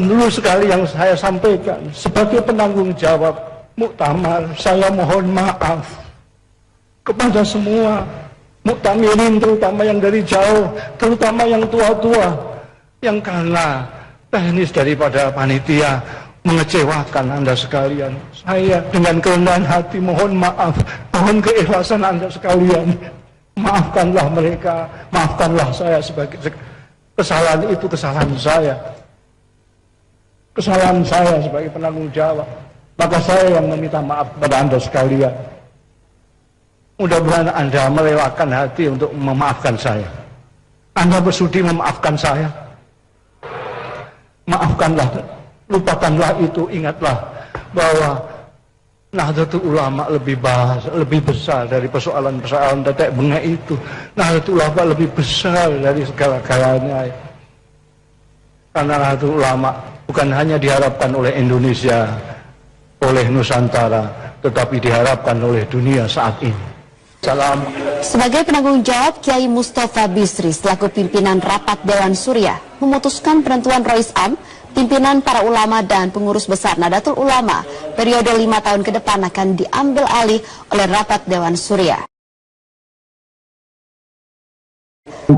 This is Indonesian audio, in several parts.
dulu sekali yang saya sampaikan sebagai penanggung jawab muktamar, saya mohon maaf kepada semua muktamirin, terutama yang dari jauh, terutama yang tua-tua, yang karena teknis daripada panitia mengecewakan Anda sekalian. Saya dengan kerendahan hati mohon maaf, mohon keikhlasan Anda sekalian. Maafkanlah mereka, maafkanlah saya sebagai kesalahan itu, kesalahan saya. Kesalahan saya sebagai penanggung jawab. Maka saya yang meminta maaf kepada Anda sekalian. Mudah-mudahan Anda merelakan hati untuk memaafkan saya. Anda bersudi memaafkan saya. Maafkanlah, lupakanlah itu, ingatlah bahwa Nahdlatul Ulama lebih besar dari persoalan-persoalan tetek bengek itu. Nahdlatul Ulama lebih besar dari segala-galanya. Karena Nahdlatul Ulama bukan hanya diharapkan oleh Indonesia, oleh Nusantara, tetapi diharapkan oleh dunia saat ini. Salam. Sebagai penanggung jawab, Kiai Mustafa Bisri selaku pimpinan Rapat Dewan Surya memutuskan penentuan Rois Am, pimpinan para ulama dan pengurus besar Nahdlatul Ulama periode 5 tahun ke depan akan diambil alih oleh Rapat Dewan Surya.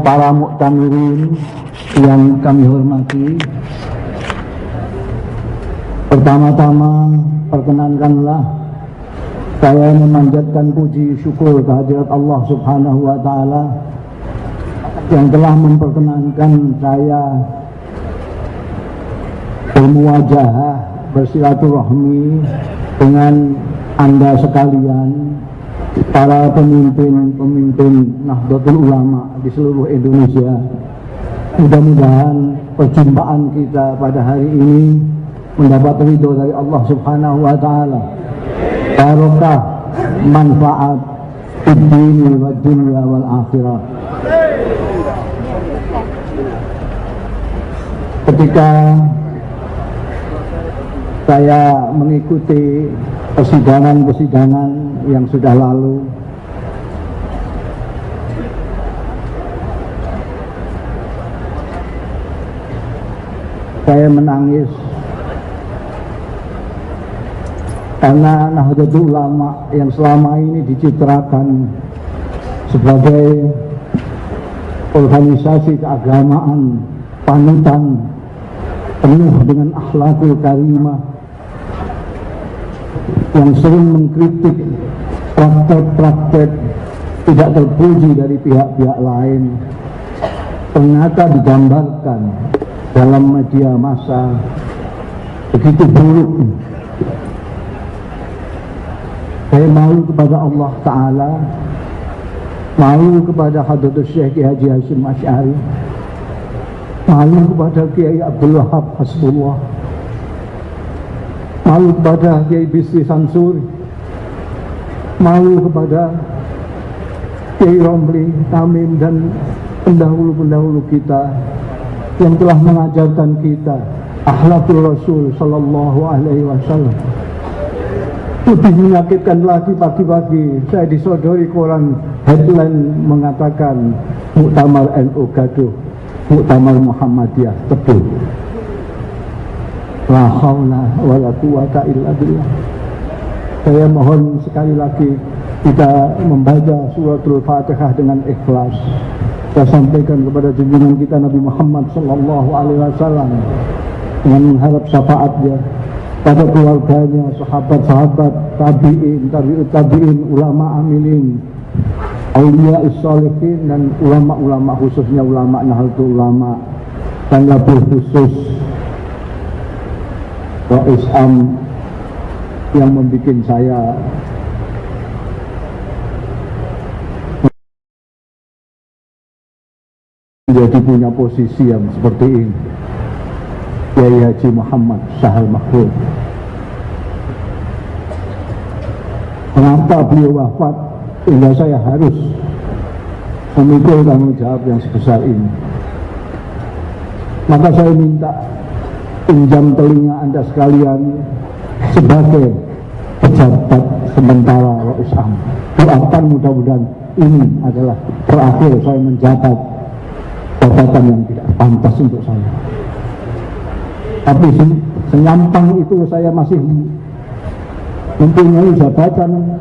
Para muktamirin yang kami hormati, pertama-tama perkenankanlah saya memanjatkan puji syukur kehadirat Allah Subhanahu wa Ta'ala yang telah memperkenankan saya bermuwajah, bersilaturahmi dengan Anda sekalian, para pemimpin-pemimpin Nahdlatul Ulama di seluruh Indonesia. Mudah-mudahan perjumpaan kita pada hari ini mendapat ridho dari Allah Subhanahu wa Ta'ala, barokah, manfaat dunia wa dunia wal akhirah. Ketika saya mengikuti persidangan-persidangan yang sudah lalu, saya menangis karena Nahdlatul Ulama yang selama ini dicitrakan sebagai organisasi keagamaan panutan penuh dengan akhlakul karimah yang sering mengkritik praktek-praktek tidak terpuji dari pihak-pihak lain, ternyata digambarkan dalam media massa begitu buruk. Saya malu kepada Allah Ta'ala, malu kepada Hadratus Syekh Kiai Haji Hasyim Asy'ari, malu kepada Kiai Abdul Wahab Hasbullah, malu kepada Kiai Bisri Sansuri, malu kepada Kiai Romli, Tamim, dan pendahulu-pendahulu kita yang telah mengajarkan kita akhlakul Rasul Sallallahu Alaihi Wasallam. Lebih menyakitkan lagi, pagi-pagi saya disodori koran headline mengatakan Muktamar NU gaduh, Muktamar Muhammadiyah tebu. La haula wala quwata illa billah. Saya mohon sekali lagi kita membaca suratul Fatihah dengan ikhlas. Saya sampaikan kepada junjungan kita Nabi Muhammad Sallallahu Alaihi Wasallam dengan mengharap syafaatnya pada keluarganya, sahabat-sahabat, tabi'in, tabi'ut tabi'in, ulama amilin, aulia is-solihin, dan ulama-ulama, khususnya ulama Nahdlatul Ulama, dan lebih khusus Rois Am yang membuat saya menjadi punya posisi yang seperti ini, Kiai Haji Muhammad Sahal Makhfud. Mengapa beliau wafat sehingga saya harus memikul tanggung jawab yang sebesar ini? Maka saya minta pinjam telinga Anda sekalian sebagai pejabat sementara Rois Am. Doakan mudah-mudahan ini adalah terakhir saya menjabat jabatan yang tidak pantas untuk saya. Tapi senyampang itu saya masih mempunyai jabatan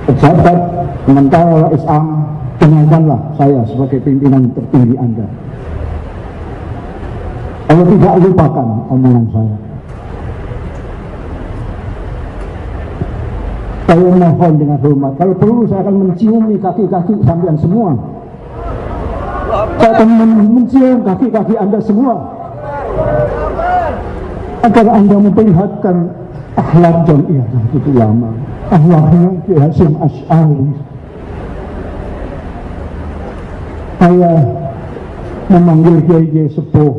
pejabat sementara Islam, kenalkanlah saya sebagai pimpinan tertinggi Anda. Kalau tidak, lupakan omongan saya. Saya mohon dengan hormat, kalau perlu saya akan menciumi kaki-kaki sampean semua. Saya akan mencium kaki-kaki Anda semua, agar Anda memperlihatkan akhlak Jam'iyah Nahdlatul Ulama, akhlaknya Kiai Hasyim Asy'ari. Saya memanggil kiai-kiai sepuh,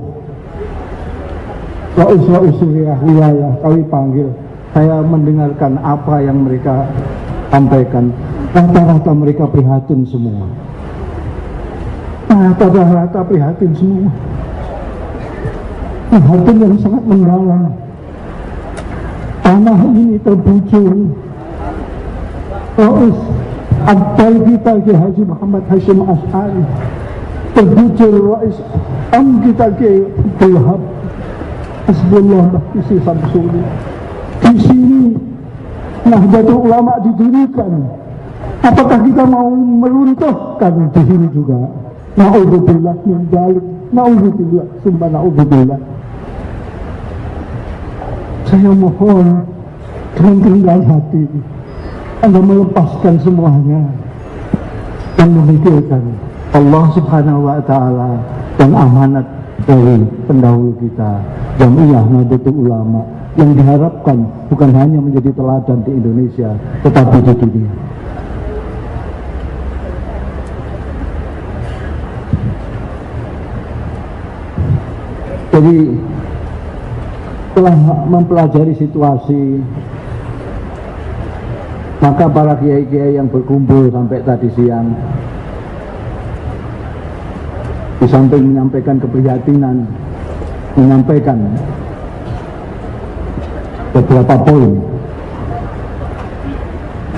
Rais Suriah wilayah, kami panggil. Saya mendengarkan apa yang mereka sampaikan. Rata-rata mereka prihatin semua. Rata-rata prihatin semua. Prihatin yang sangat mendalam. Tanah ini terbujur. Rais Abdal kita Kiai Haji Muhammad Hasyim Asy'ari terbujur. Rais Am kita Kiai Abdul Wahab Hasbullah Isi Samsuri. Di sini Nahdlatul Ulama didirikan. Apakah kita mau meruntuhkan di sini juga? Na'udzubillah min dzalik. Na'udzubillah, sumpah na'udzubillah. Saya mohon dengan kerendahan hati Anda melepaskan semuanya dan memikirkan Allah Subhanahu wa Ta'ala dan amanat dari pendahulu kita, Jam'iyah Nahdlatul Ulama, yang diharapkan bukan hanya menjadi teladan di Indonesia tetapi di dunia. Jadi setelah mempelajari situasi, maka para kiai-kiai yang berkumpul sampai tadi siang, di samping menyampaikan keprihatinan, menyampaikan beberapa poin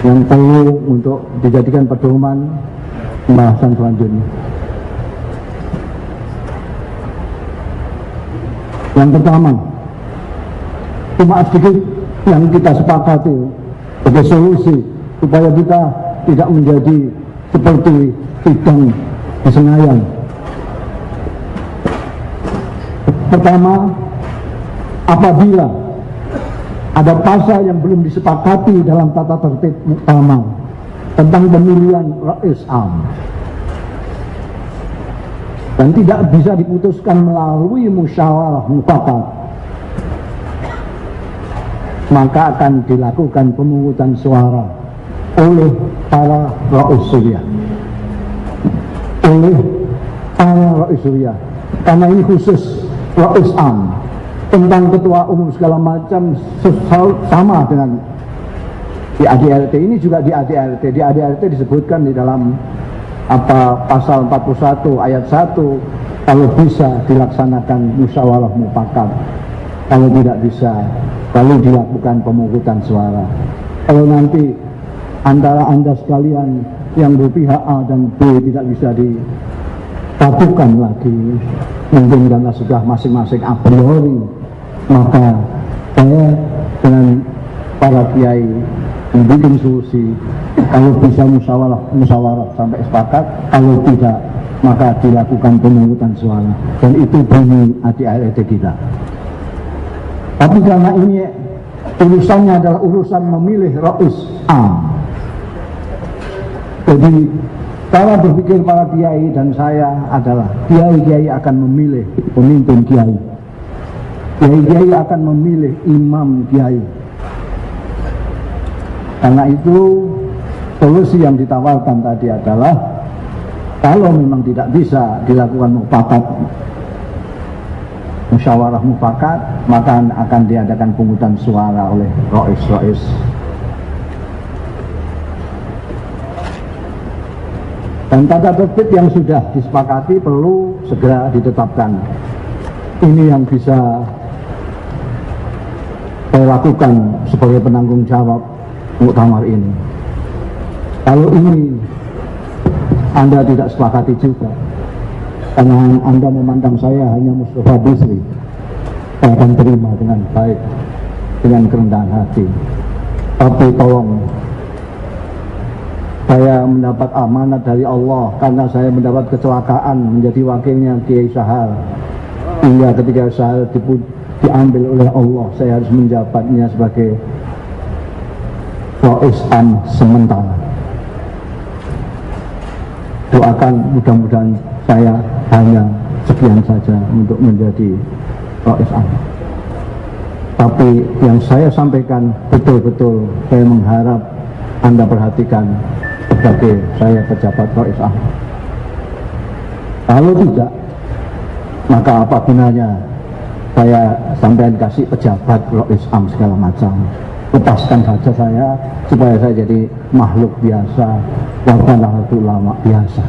yang perlu untuk dijadikan pedoman pembahasan selanjutnya. Yang pertama, cuma sedikit yang kita sepakati sebagai solusi supaya kita tidak menjadi seperti sidang di Senayan. Pertama, apabila ada pasal yang belum disepakati dalam tata tertib muktamar tentang pemilihan Rais Am dan tidak bisa diputuskan melalui musyawarah mufakat, maka akan dilakukan pemungutan suara oleh para Rais Suriah, karena ini khusus Rais Am. Tentang ketua umum segala macam sama dengan di ADRT. Ini juga di ADRT. Di ADRT disebutkan di dalam pasal 41 ayat 1, kalau bisa dilaksanakan musyawarah mufakat, kalau tidak bisa lalu dilakukan pemungutan suara. Kalau nanti antara Anda sekalian yang berpihak A dan B tidak bisa disatukan lagi, mungkin karena sudah masing-masing a priori, maka saya dengan para kiai membuat solusi. Kalau bisa musyawarah sampai sepakat, kalau tidak maka dilakukan pemungutan suara, dan itu bunyi ADART kita. Tapi karena ini urusannya adalah urusan memilih Rais Am, jadi cara berpikir para kiai dan saya adalah kiai-kiai akan memilih pemimpin kiai, kiai-kiai akan memilih imam kiai. Karena itu solusi yang ditawarkan tadi adalah kalau memang tidak bisa dilakukan musyawarah mufakat, maka akan diadakan pungutan suara oleh rais-rais. Dan tata tertib yang sudah disepakati perlu segera ditetapkan. Ini yang bisa saya lakukan sebagai penanggung jawab muktamar ini. Kalau ini Anda tidak sepakati juga, karena Anda memandang saya hanya Mustafa Bisri, saya akan terima dengan baik, dengan kerendahan hati. Tapi tolong, saya mendapat amanat dari Allah karena saya mendapat kecelakaan menjadi wakilnya Kiai Sahal. Hingga ketika Sahal diambil oleh Allah, saya harus menjabatnya sebagai Rais Am sementara. Doakan mudah-mudahan saya hanya sekian saja untuk menjadi Rais Am. Tapi yang saya sampaikan betul-betul saya mengharap Anda perhatikan sebagai saya pejabat Rais Am. Kalau tidak, maka apa gunanya saya sampai kasih pejabat Rais Am segala macam. Lepaskan saja saya supaya saya jadi makhluk biasa, warga Nahdlatul Ulama biasa.